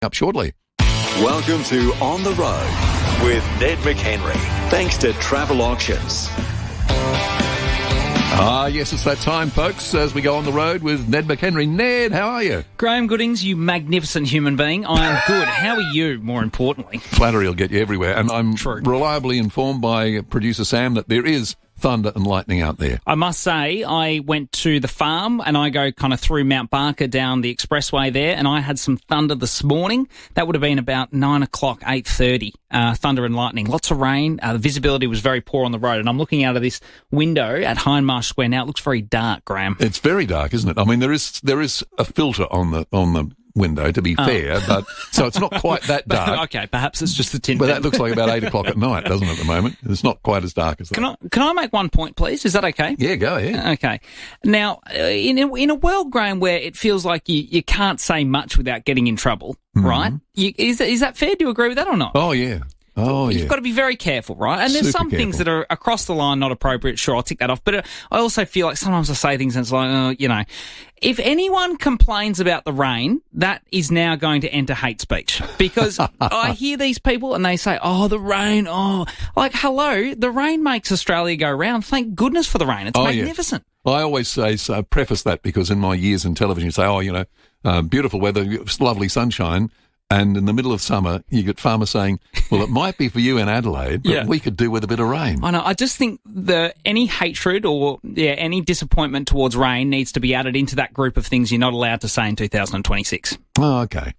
up shortly. Welcome to On the Road with Ned McHenry. Thanks to Travel Auctions. Yes, it's that time, folks, as we go on the road with Ned McHenry. Ned, how are you? Graeme, Goodings, you magnificent human being. I am good. How are you, more importantly? Flattery will get you everywhere. And I'm True. reliably informed by producer Sam that there is thunder and lightning out there. I must say, I went to the farm and I go kind of through Mount Barker down the expressway there, and I had some thunder this morning. That would have been about 9 o'clock, 8:30, thunder and lightning. Lots of rain. The visibility was very poor on the road, and I'm looking out of this window at Hindmarsh Square now. It looks very dark, Graeme. It's very dark, isn't it? I mean, there is a filter on the window, to be fair, but so it's not quite that dark. Okay, perhaps it's just the tint. But that looks like about 8 o'clock at night, doesn't it, at the moment? It's not quite as dark as that. Can I make one point, please? Is that okay? Yeah, go ahead. Okay. Now, in a world, Graeme, where it feels like you can't say much without getting in trouble, right? Is that fair? Do you agree with that or not? Oh, yeah. You've got to be very careful, right? And there's Super some things that are across the line not appropriate. Sure, I'll tick that off. But I also feel like sometimes I say things and it's like, if anyone complains about the rain, that is now going to enter hate speech. Because I hear these people and they say, oh, the rain, hello, the rain makes Australia go round. Thank goodness for the rain. It's magnificent. Yeah. I always say, preface that because in my years in television, you say, beautiful weather, lovely sunshine. And in the middle of summer, you get farmers saying, well, it might be for you in Adelaide, but we could do with a bit of rain. I know. I just think any hatred or any disappointment towards rain needs to be added into that group of things you're not allowed to say in 2026. Oh, okay.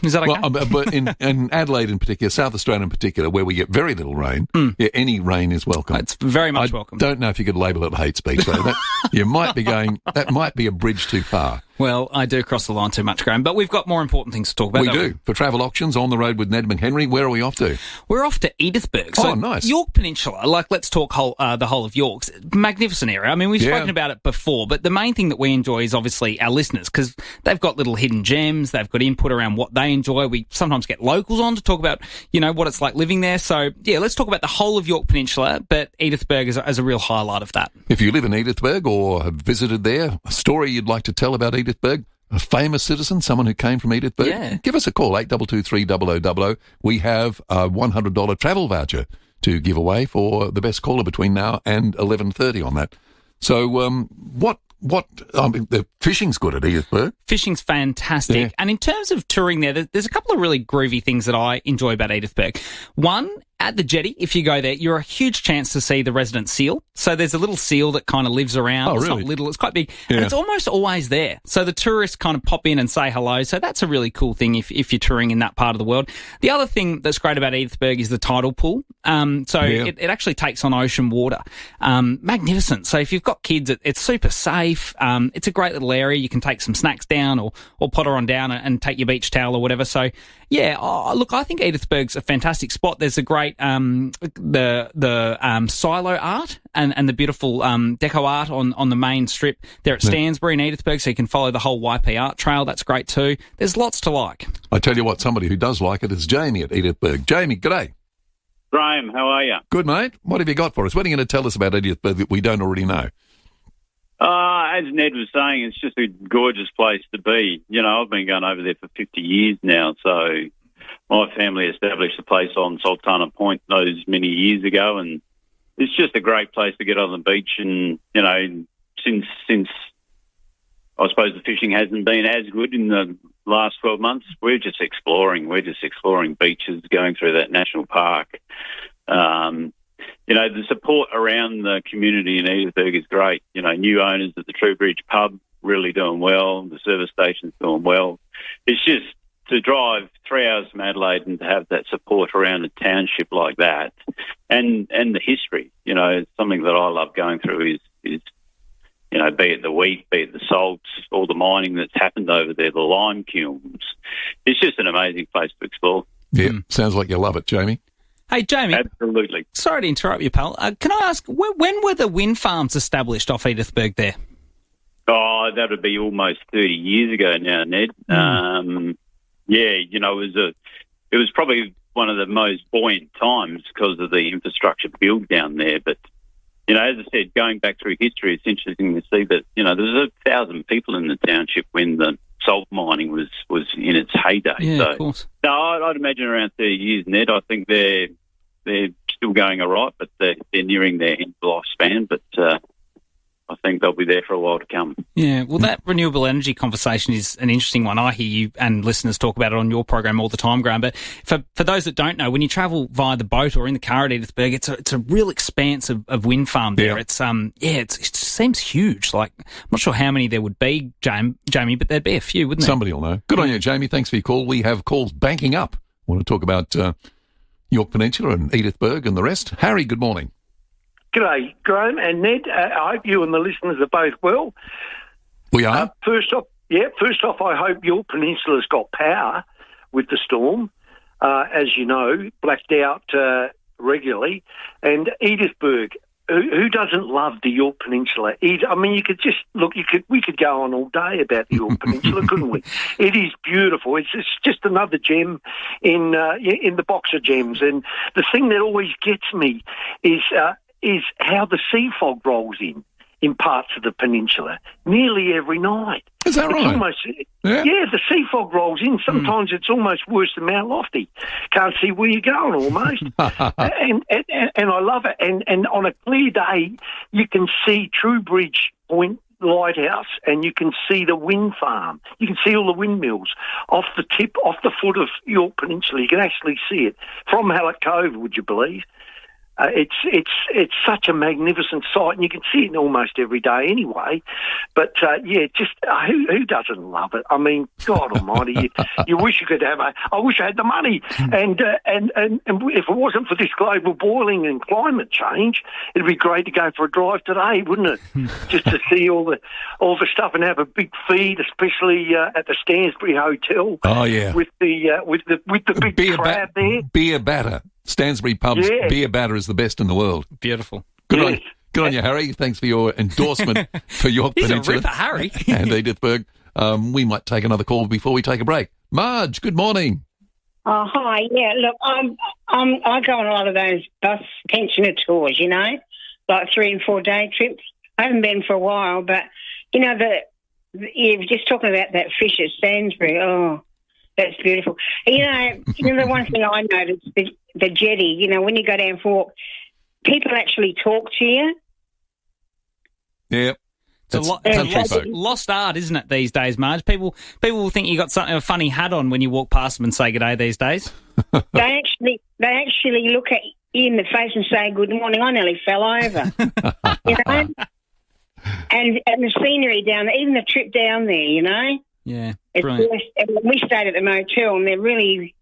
Is that okay? Well, but in Adelaide in particular, South Australia in particular, where we get very little rain, any rain is welcome. It's very much welcome. I don't know if you could label it hate speech, though. That might be a bridge too far. Well, I do cross the line too much, Graeme, but we've got more important things to talk about. We do. For Travel Auctions, On the Road with Ned McHenry, where are we off to? We're off to Edithburgh. So nice. Yorke Peninsula, let's talk the whole of York's magnificent area. I mean, we've spoken about it before, but the main thing that we enjoy is obviously our listeners, because they've got little hidden gems, they've got input around what they enjoy. We sometimes get locals on to talk about, what it's like living there. So, let's talk about the whole of Yorke Peninsula, but Edithburgh is a real highlight of that. If you live in Edithburgh or have visited there, a story you'd like to tell about Edithburgh, a famous citizen, someone who came from Edithburgh, give us a call, 8223 We have a $100 travel voucher to give away for the best caller between now and 11:30 on that. So the fishing's good at Edithburgh. Fishing's fantastic. Yeah. And in terms of touring there's a couple of really groovy things that I enjoy about Edithburgh. One, at the jetty, if you go there, you're a huge chance to see the resident seal. So there's a little seal that kind of lives around. Oh, it's really? not little, it's quite big. Yeah. And it's almost always there. So the tourists kind of pop in and say hello. So that's a really cool thing if you're touring in that part of the world. The other thing that's great about Edithburgh is the tidal pool. It actually takes on ocean water. Magnificent. So if you've got kids, it's super safe. It's a great little area. You can take some snacks down or potter on down and take your beach towel or whatever. So, I think Edithburgh's a fantastic spot. There's a great the silo art and the beautiful deco art on the main strip there at Stansbury in Edithburgh, so you can follow the whole YP art trail. That's great too. There's lots to like. I tell you what, somebody who does like it is Jamie at Edithburgh. Jamie, g'day. Graeme, how are you? Good, mate. What have you got for us? What are you going to tell us about Edithburgh that we don't already know? As Ned was saying, it's just a gorgeous place to be. I've been going over there for 50 years now, so my family established a place on Sultana Point those many years ago, and it's just a great place to get on the beach. And, since I suppose the fishing hasn't been as good in the last 12 months, we're just exploring. We're just exploring beaches, going through that national park. The support around the community in Edithburgh is great. New owners at the Truebridge pub really doing well. The service station's doing well. It's just to drive 3 hours from Adelaide and to have that support around a township like that, and the history. It's something that I love going through is be it the wheat, be it the salts, all the mining that's happened over there, the lime kilns. It's just an amazing place to explore. Yeah, sounds like you love it, Jamie. Hey, Jamie. Absolutely. Sorry to interrupt you, pal. Can I ask, when were the wind farms established off Edithburgh there? Oh, that would be almost 30 years ago now, Ned. It was probably one of the most buoyant times because of the infrastructure build down there. But, as I said, going back through history, it's interesting to see that, there was 1,000 people in the township when the salt mining was in its heyday. Yeah, so, of course. No, I'd imagine around 30 years, Ned. I think they're still going all right, but they're nearing their end of lifespan. But I think they'll be there for a while to come. Yeah, well, that renewable energy conversation is an interesting one. I hear you and listeners talk about it on your program all the time, Graeme. But for those that don't know, when you travel via the boat or in the car at Edithburgh, it's a real expanse of wind farm there. Yeah. It seems huge. Like, I'm not sure how many there would be, Jamie, but there'd be a few, wouldn't there? Somebody will know. Good on you, Jamie. Thanks for your call. We have calls banking up. I want to talk about Yorke Peninsula and Edithburgh and the rest. Harry, good morning. G'day, Graeme and Ned. I hope you and the listeners are both well. We are. First off, I hope Yorke Peninsula's got power with the storm. As you know, blacked out regularly. And Edithburgh, who doesn't love the Yorke Peninsula? I mean, you could just look. We could go on all day about the Yorke Peninsula, couldn't we? It is beautiful. It's just another gem in the box of gems. And the thing that always gets me is how the sea fog rolls in parts of the peninsula nearly every night. Is that right? Almost, yeah, the sea fog rolls in. Sometimes it's almost worse than Mount Lofty. Can't see where you're going almost. and I love it. And on a clear day, you can see Truebridge Point Lighthouse and you can see the wind farm. You can see all the windmills off the foot of Yorke Peninsula. You can actually see it from Hallett Cove, would you believe? It's such a magnificent sight, and you can see it almost every day anyway. But who doesn't love it? I mean, God Almighty, you wish you could have I wish I had the money, and if it wasn't for this global boiling and climate change, it'd be great to go for a drive today, wouldn't it? Just to see all the stuff and have a big feed, especially at the Stansbury Hotel. Oh yeah, with the big beer crab there, beer batter. Stansbury Pub's beer batter is the best in the world. Beautiful. Good on you, Harry. Thanks for your endorsement for Yorke Peninsula. He's a ripper, Harry. And Edithburgh. We might take another call before we take a break. Marge, good morning. Oh, hi. Yeah, look, I go on a lot of those bus pensioner tours, you know, like 3 and 4 day trips. I haven't been for a while, but, you know, you're just talking about that fish at Stansbury. Oh, that's beautiful. You know, the one thing I noticed, the jetty, you know, when you go down for a walk, people actually talk to you. Yeah. It's a lost art, isn't it, these days, Marge? People will think you got a funny hat on when you walk past them and say good day these days. They actually look at you in the face and say good morning. I nearly fell over. You know? And the scenery down there, even the trip down there, you know? Yeah, brilliant. We stayed at the motel, and they're really,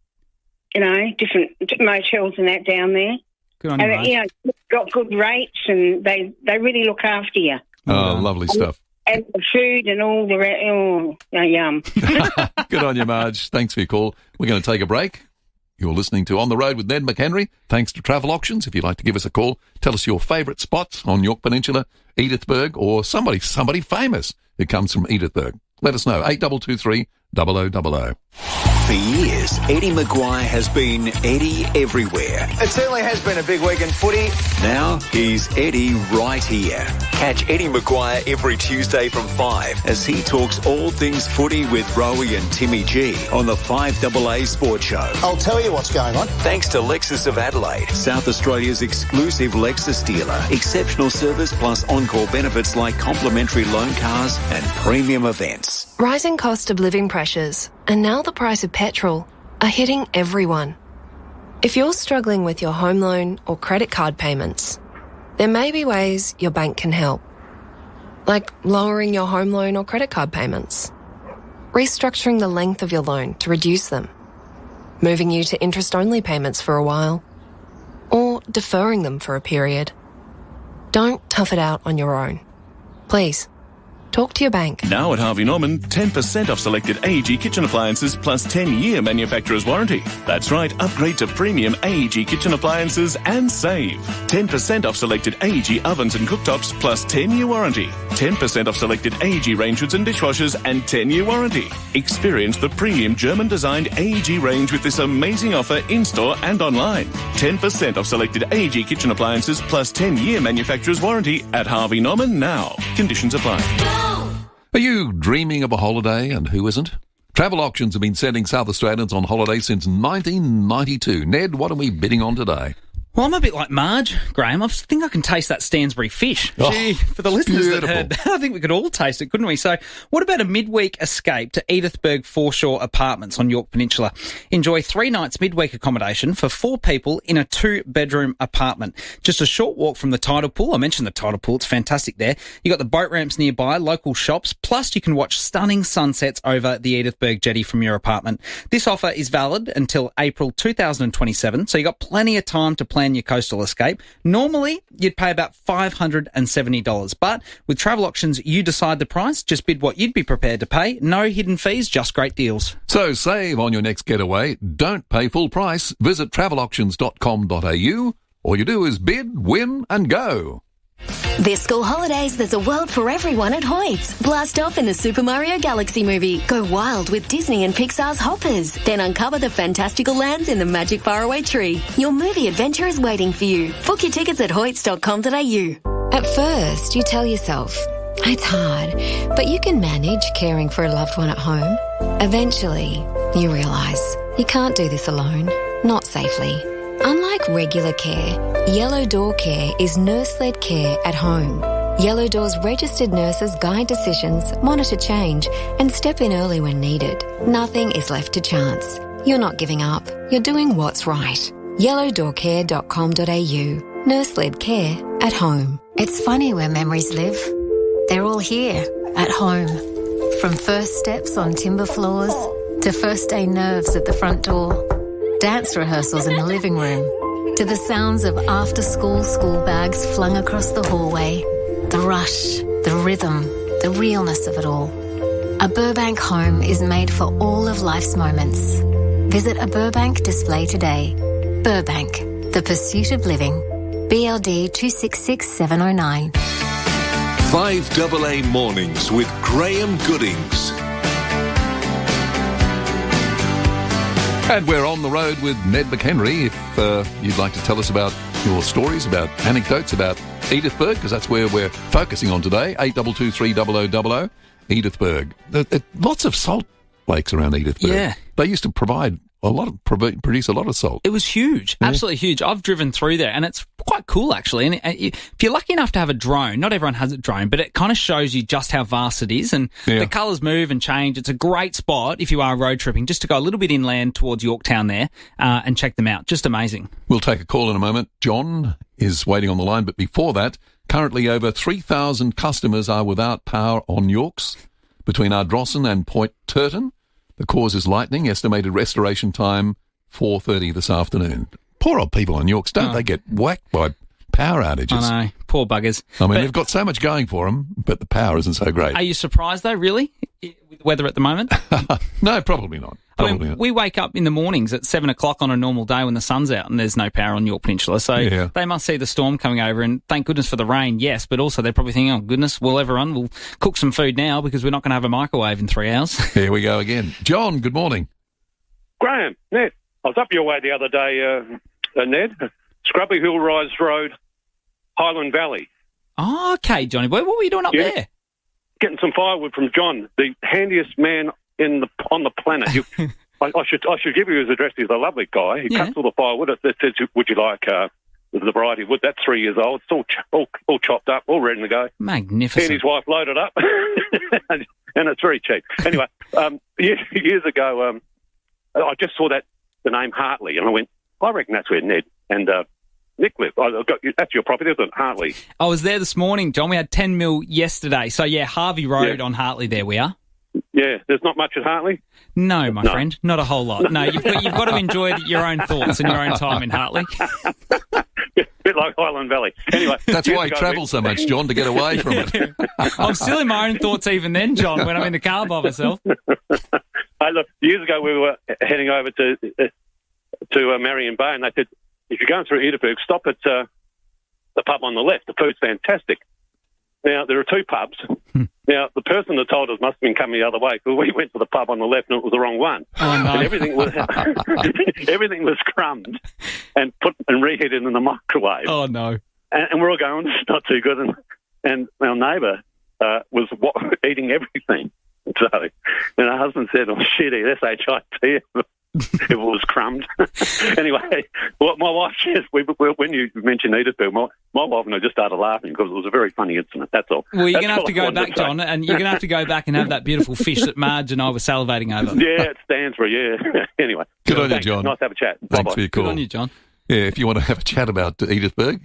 you know, different motels and that down there. Good on you, and, you know, got good rates, and they really look after you. Oh, lovely stuff. And the food and all the yum. Good on you, Marge. Thanks for your call. We're going to take a break. You're listening to On the Road with Ned McHenry. Thanks to Travel Auctions. If you'd like to give us a call, tell us your favourite spots on Yorke Peninsula, Edithburgh, or somebody famous who comes from Edithburgh. Let us know, 8223 0000. For years, Eddie Maguire has been Eddie everywhere. It certainly has been a big week in footy. Now he's Eddie right here. Catch Eddie Maguire every Tuesday from 5 as he talks all things footy with Rowie and Timmy G on the FIVEAA Sports Show. I'll tell you what's going on. Thanks to Lexus of Adelaide, South Australia's exclusive Lexus dealer. Exceptional service plus encore benefits like complimentary loan cars and premium events. Rising cost of living pressures and now the price of petrol are hitting everyone. If you're struggling with your home loan or credit card payments, there may be ways your bank can help. Like lowering your home loan or credit card payments, restructuring the length of your loan to reduce them, moving you to interest-only payments for a while, or deferring them for a period. Don't tough it out on your own. Please, talk to your bank. Now at Harvey Norman, 10% off selected AEG kitchen appliances plus 10-year manufacturer's warranty. That's right, upgrade to premium AEG kitchen appliances and save. 10% off selected AEG ovens and cooktops plus 10-year warranty. 10% off selected AEG range hoods and dishwashers and 10-year warranty. Experience the premium German-designed AEG range with this amazing offer in-store and online. 10% off selected AEG kitchen appliances plus 10-year manufacturer's warranty at Harvey Norman now. Conditions apply. Are you dreaming of a holiday, and who isn't? Travel Auctions have been sending South Australians on holiday since 1992. Ned, what are we bidding on today? Well, I'm a bit like Marge, Graeme. I think I can taste that Stansbury fish. Gee, for the listeners that heard that, I think we could all taste it, couldn't we? So what about a midweek escape to Edithburgh Foreshore Apartments on Yorke Peninsula? Enjoy 3 nights midweek accommodation for 4 people in a 2-bedroom apartment. Just a short walk from the Tidal pool. I mentioned the Tidal pool. It's fantastic there. You got the boat ramps nearby, local shops, plus you can watch stunning sunsets over the Edithburgh Jetty from your apartment. This offer is valid until April 2027, so you got plenty of time to plan your coastal escape. Normally, you'd pay about $570, but with Travel Auctions, you decide the price. Just bid what you'd be prepared to pay. No hidden fees, just great deals. So save on your next getaway. Don't pay full price. Visit travelauctions.com.au. All you do is bid, win and go. This school holidays, there's a world for everyone at Hoyts. Blast off in the Super Mario Galaxy movie. Go wild with Disney and Pixar's Hoppers. Then uncover the fantastical lands in the magic faraway tree. Your movie adventure is waiting for you. Book your tickets at hoyts.com.au. At first, you tell yourself, it's hard, but you can manage caring for a loved one at home. Eventually, you realise you can't do this alone, not safely. Unlike regular care, Yellow Door Care is nurse-led care at home. Yellow Door's registered nurses guide decisions, monitor change, and step in early when needed. Nothing is left to chance. You're not giving up. You're doing what's right. yellowdoorcare.com.au. Nurse-led care at home. It's funny where memories live. They're all here, at home. From first steps on timber floors to first day nerves at the front door. Dance rehearsals in the living room, to the sounds of after-school school bags flung across the hallway, the rush, the rhythm, the realness of it all. A Burbank home is made for all of life's moments. Visit a Burbank display today. Burbank, the pursuit of living. BLD 266709. 5AA Mornings with Graeme Goodings. And we're on the road with Ned McHenry. If you'd like to tell us about your stories, about anecdotes about Edithburgh, because that's where we're focusing on today, 82230000, Edithburgh. Lots of salt lakes around Edithburgh. Yeah. They used to produce a lot of salt. It was huge, absolutely huge. I've driven through there, and it's quite cool, actually. And if you're lucky enough to have a drone, not everyone has a drone, but it kind of shows you just how vast it is, and the colours move and change. It's a great spot if you are road tripping, just to go a little bit inland towards Yorktown there and check them out. Just amazing. We'll take a call in a moment. John is waiting on the line, but before that, currently over 3,000 customers are without power on Yorks between Ardrossan and Point Turton. The cause is lightning. Estimated restoration time 4:30 this afternoon. Poor old people on Yorks, don't they get whacked by power outages? I know, poor buggers. I mean, they've got so much going for them, but the power isn't so great. Are you surprised, though, really, with the weather at the moment? No, probably not. We wake up in the mornings at 7 o'clock on a normal day when the sun's out and there's no power on Yorke Peninsula. So they must see the storm coming over, and thank goodness for the rain, yes, but also they're probably thinking, oh, goodness, we'll cook some food now because we're not going to have a microwave in 3 hours. Here we go again. John, good morning. Graeme, Ned, I was up your way the other day, Ned. Scrubby Hill Rise Road, Highland Valley. Oh, okay, Johnny boy. What were you doing up there? Getting some firewood from John, the handiest man on the planet. I should give you his address. He's a lovely guy. He cuts all the firewood. It says, would you like the variety of wood? That's 3 years old. It's all chopped up, all ready to go. Magnificent. He and his wife loaded up, and it's very cheap. Anyway, years ago, I just saw the name Hartley, and I went, I reckon that's where Ned and Nick live. That's your property, isn't it, Hartley? I was there this morning, John. We had 10 mil yesterday. So, Harvey Road on Hartley there we are. Yeah, there's not much at Hartley? No, my friend, not a whole lot. No, you've got to enjoy your own thoughts and your own time in Hartley. Bit like Highland Valley. Anyway, that's why I travel so much, John, to get away from it. I'm still in my own thoughts even then, John, when I'm in the car by myself. Look, years ago we were heading over to Marion Bay, and they said, if you're going through Edithburgh, stop at the pub on the left. The food's fantastic. Now, there are 2 pubs. Now, the person that told us must have been coming the other way, because we went to the pub on the left and it was the wrong one. Oh, no. And everything was crumbed and reheated in the microwave. Oh, no. And we're all going, this is not too good. And our neighbour was eating everything. So, and her husband said, "Oh shit, S-H-I-T." It was crumbed. Anyway, what my wife says, when you mentioned Edithburgh, my wife and I just started laughing because it was a very funny incident. That's all. Well, you're going to have to go back, John, and you're going to have to go back and have that beautiful fish that Marge and I were salivating over. Yeah, it stands for, Anyway. Good on you, John. Nice to have a chat. Thanks Bye-bye. for your call. Good on you, John. Yeah, if you want to have a chat about Edithburgh,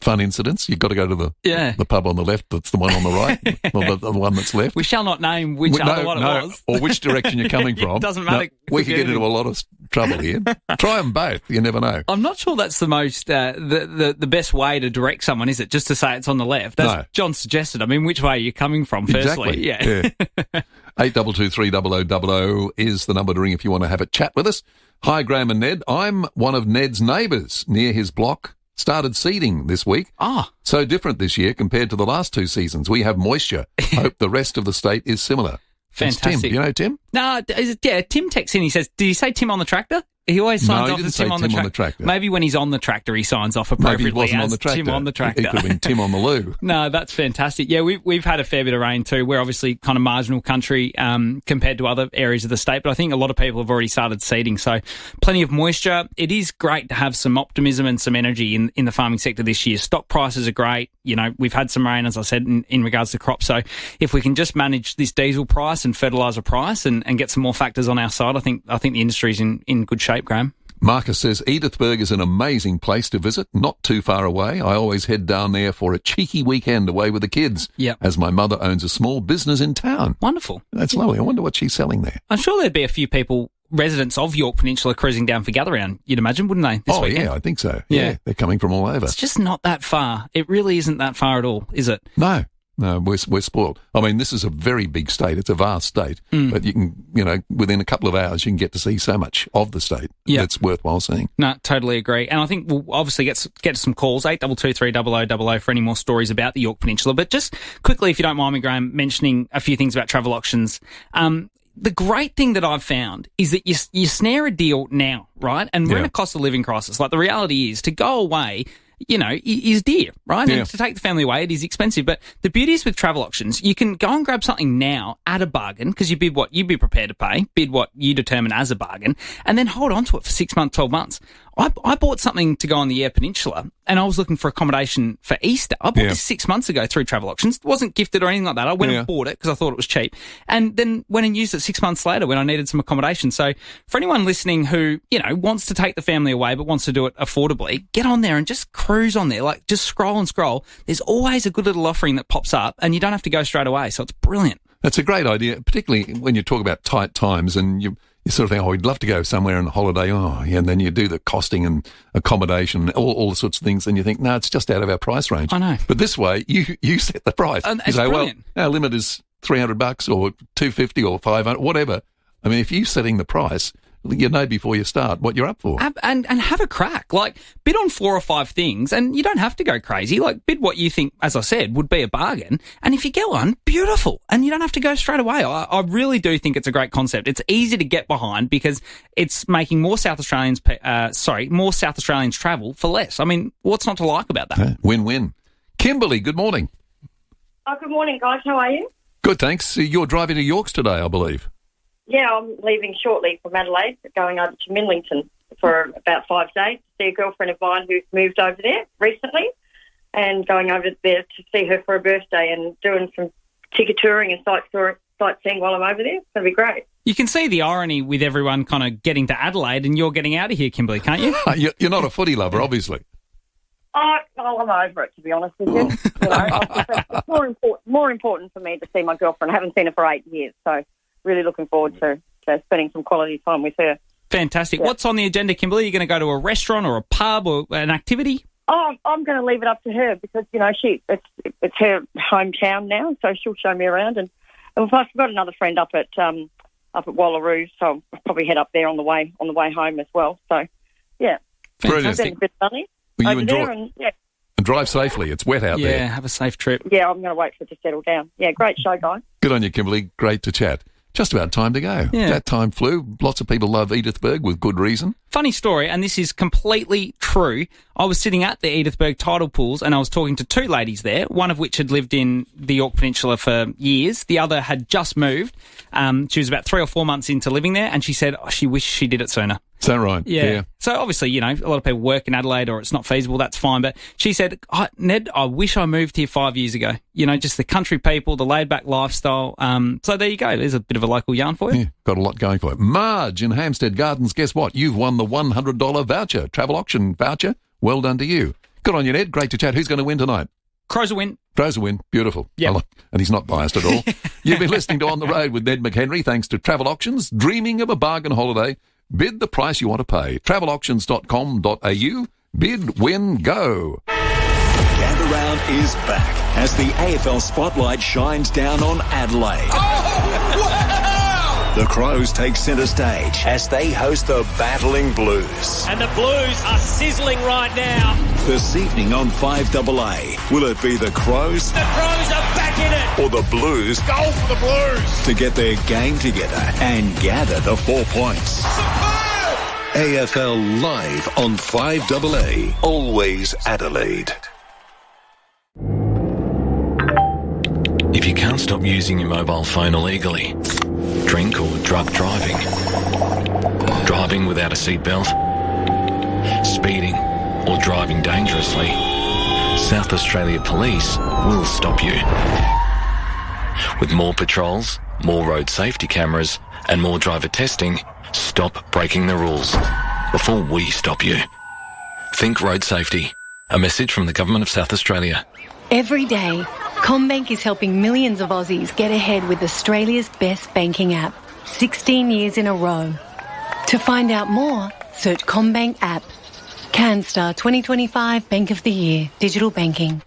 fun incidents, you've got to go to the pub on the left. That's the one on the right, or the one that's left. We shall not name which other one it was. Or which direction you're coming from. It doesn't matter. No, we could get into a lot of trouble here. Try them both. You never know. I'm not sure that's the most the best way to direct someone, is it? Just to say it's on the left. That's John suggested. I mean, which way are you coming from? Firstly, exactly. Yeah. 82230000 is the number to ring if you want to have a chat with us. Hi, Graeme and Ned. I'm one of Ned's neighbours near his block. Started seeding this week. So different this year compared to the last 2 seasons. We have moisture. Hope the rest of the state is similar. Fantastic. Tim. You know Tim? No, Tim texts in. He says, "Did you say Tim on the tractor?" He always signs off as Tim on the tractor. Maybe when he's on the tractor, he signs off appropriately. Maybe he wasn't as on the tractor. Tim on the tractor. It could have been Tim on the loo. No, that's fantastic. Yeah, we've had a fair bit of rain too. We're obviously kind of marginal country compared to other areas of the state, but I think a lot of people have already started seeding. So plenty of moisture. It is great to have some optimism and some energy in the farming sector this year. Stock prices are great. You know, we've had some rain, as I said, in regards to crops. So if we can just manage this diesel price and fertiliser price and get some more factors on our side, I think the industry's in good shape, Graeme. Marcus says, Edithburgh is an amazing place to visit, not too far away. I always head down there for a cheeky weekend away with the kids, as my mother owns a small business in town. Wonderful. That's lovely. I wonder what she's selling there. I'm sure there'd be a few people, residents of Yorke Peninsula, cruising down for Gather Round, you'd imagine, wouldn't they, this weekend? Yeah, I think so. Yeah, they're coming from all over. It's just not that far. It really isn't that far at all, is it? No, we're spoiled. I mean, this is a very big state. It's a vast state. But you can, within a couple of hours, you can get to see so much of the state that's worthwhile seeing. No, totally agree. And I think we'll obviously get some calls, 82230000 for any more stories about the Yorke Peninsula. But just quickly, if you don't mind me, Graeme, mentioning a few things about travel auctions. The great thing that I've found is that you snare a deal now, right? And we're in a cost of living crisis. Like, the reality is, to go away, is dear, right? And to take the family away, it is expensive. But the beauty is with travel auctions, you can go and grab something now at a bargain, because you bid what you'd be prepared to pay, bid what you determine as a bargain, and then hold on to it for 6 months, 12 months. I bought something to go on the Yorke Peninsula, and I was looking for accommodation for Easter. I bought this 6 months ago through travel auctions. It wasn't gifted or anything like that. I went and bought it because I thought it was cheap, and then went and used it 6 months later when I needed some accommodation. So for anyone listening who, wants to take the family away but wants to do it affordably, get on there and just cruise on there. Like, just scroll and scroll. There's always a good little offering that pops up, and you don't have to go straight away. So it's brilliant. That's a great idea, particularly when you talk about tight times and you sort of think, we'd love to go somewhere on a holiday. And then you do the costing and accommodation, all the sorts of things, and you think, no, it's just out of our price range. I know. But this way, you set the price. And you say, brilliant. Our limit is $300 or $250 or $500, whatever. I mean, if you're setting the price, you know before you start what you're up for. And have a crack. Like, bid on 4 or 5 things, and you don't have to go crazy. Like, bid what you think, as I said, would be a bargain. And if you get one, beautiful. And you don't have to go straight away. I really do think it's a great concept. It's easy to get behind because it's making more South Australians travel for less. I mean, what's not to like about that? Yeah. Win-win. Kimberly, good morning. Good morning, guys. How are you? Good, thanks. You're driving to Yorks today, I believe. Yeah, I'm leaving shortly from Adelaide, going over to Minlington for about 5 days to see a girlfriend of mine who's moved over there recently, and going over there to see her for her birthday and doing some ticket touring and sightseeing while I'm over there. It's going to be great. You can see the irony with everyone kind of getting to Adelaide and you're getting out of here, Kimberly, can't you? You're not a footy lover, obviously. I'm over it, to be honest with you. It's more important for me to see my girlfriend. I haven't seen her for 8 years, so really looking forward to spending some quality time with her. Fantastic. Yeah. What's on the agenda, Kimberly? Are you going to go to a restaurant or a pub or an activity? I'm going to leave it up to her because, it's her hometown now, so she'll show me around. And I've got another friend up at Wallaroo, so I'll probably head up there on the way home as well. So, yeah. Brilliant. Spend a bit of money you enjoy there and drive safely. It's wet out there. Yeah, have a safe trip. Yeah, I'm going to wait for it to settle down. Yeah, great show, guys. Good on you, Kimberly. Great to chat. Just about time to go. Yeah. That time flew. Lots of people love Edithburgh with good reason. Funny story, and this is completely true. I was sitting at the Edithburgh tidal pools and I was talking to two ladies there, one of which had lived in the Yorke Peninsula for years. The other had just moved. She was about 3 or 4 months into living there, and she said she wished she did it sooner. Is that right? Yeah. So obviously, a lot of people work in Adelaide or it's not feasible, that's fine. But she said, Ned, I wish I moved here 5 years ago. Just the country people, the laid-back lifestyle. So there you go. There's a bit of a local yarn for you. Yeah, got a lot going for you. Marge in Hampstead Gardens, guess what? You've won the $100 voucher, travel auction voucher. Well done to you. Good on you, Ned. Great to chat. Who's going to win tonight? Crows will win. Crows will win. Beautiful. Yeah. And he's not biased at all. You've been listening to On the Road with Ned McHenry, thanks to Travel Auctions. Dreaming of a bargain holiday? Bid the price you want to pay. Travelauctions.com.au. Bid, win, go. Gather Round is back as the AFL spotlight shines down on Adelaide. Oh, wow! The Crows take centre stage as they host the Battling Blues. And the Blues are sizzling right now. This evening on 5AA, will it be the Crows? The Crows are back in it. Or the Blues? Goal for the Blues. To get their game together and gather the 4 points. Superb! AFL live on 5AA. Always Adelaide. If you can't stop using your mobile phone illegally, drink or drug driving, driving without a seatbelt, speeding or driving dangerously, South Australia Police will stop you. With more patrols, more road safety cameras and more driver testing, stop breaking the rules before we stop you. Think road safety. A message from the Government of South Australia. Every day, CommBank is helping millions of Aussies get ahead with Australia's best banking app, 16 years in a row. To find out more, search CommBank app. CanStar 2025 Bank of the Year, digital banking.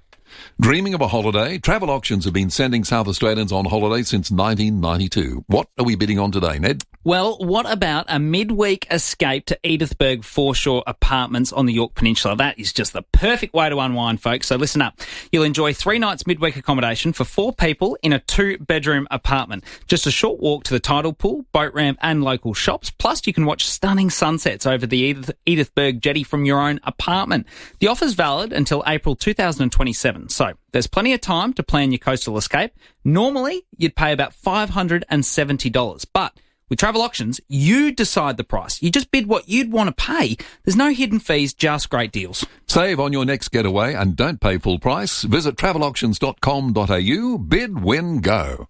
Dreaming of a holiday? Travel Auctions have been sending South Australians on holiday since 1992. What are we bidding on today, Ned? Well, what about a midweek escape to Edithburgh Foreshore Apartments on the Yorke Peninsula? That is just the perfect way to unwind, folks. So listen up. You'll enjoy 3 nights midweek accommodation for 4 people in a 2-bedroom apartment. Just a short walk to the tidal pool, boat ramp and local shops. Plus, you can watch stunning sunsets over the Edithburgh Jetty from your own apartment. The offer's valid until April 2027. So there's plenty of time to plan your coastal escape. Normally, you'd pay about $570, but with Travel Auctions, you decide the price. You just bid what you'd want to pay. There's no hidden fees, just great deals. Save on your next getaway and don't pay full price. Visit travelauctions.com.au. Bid, win, go.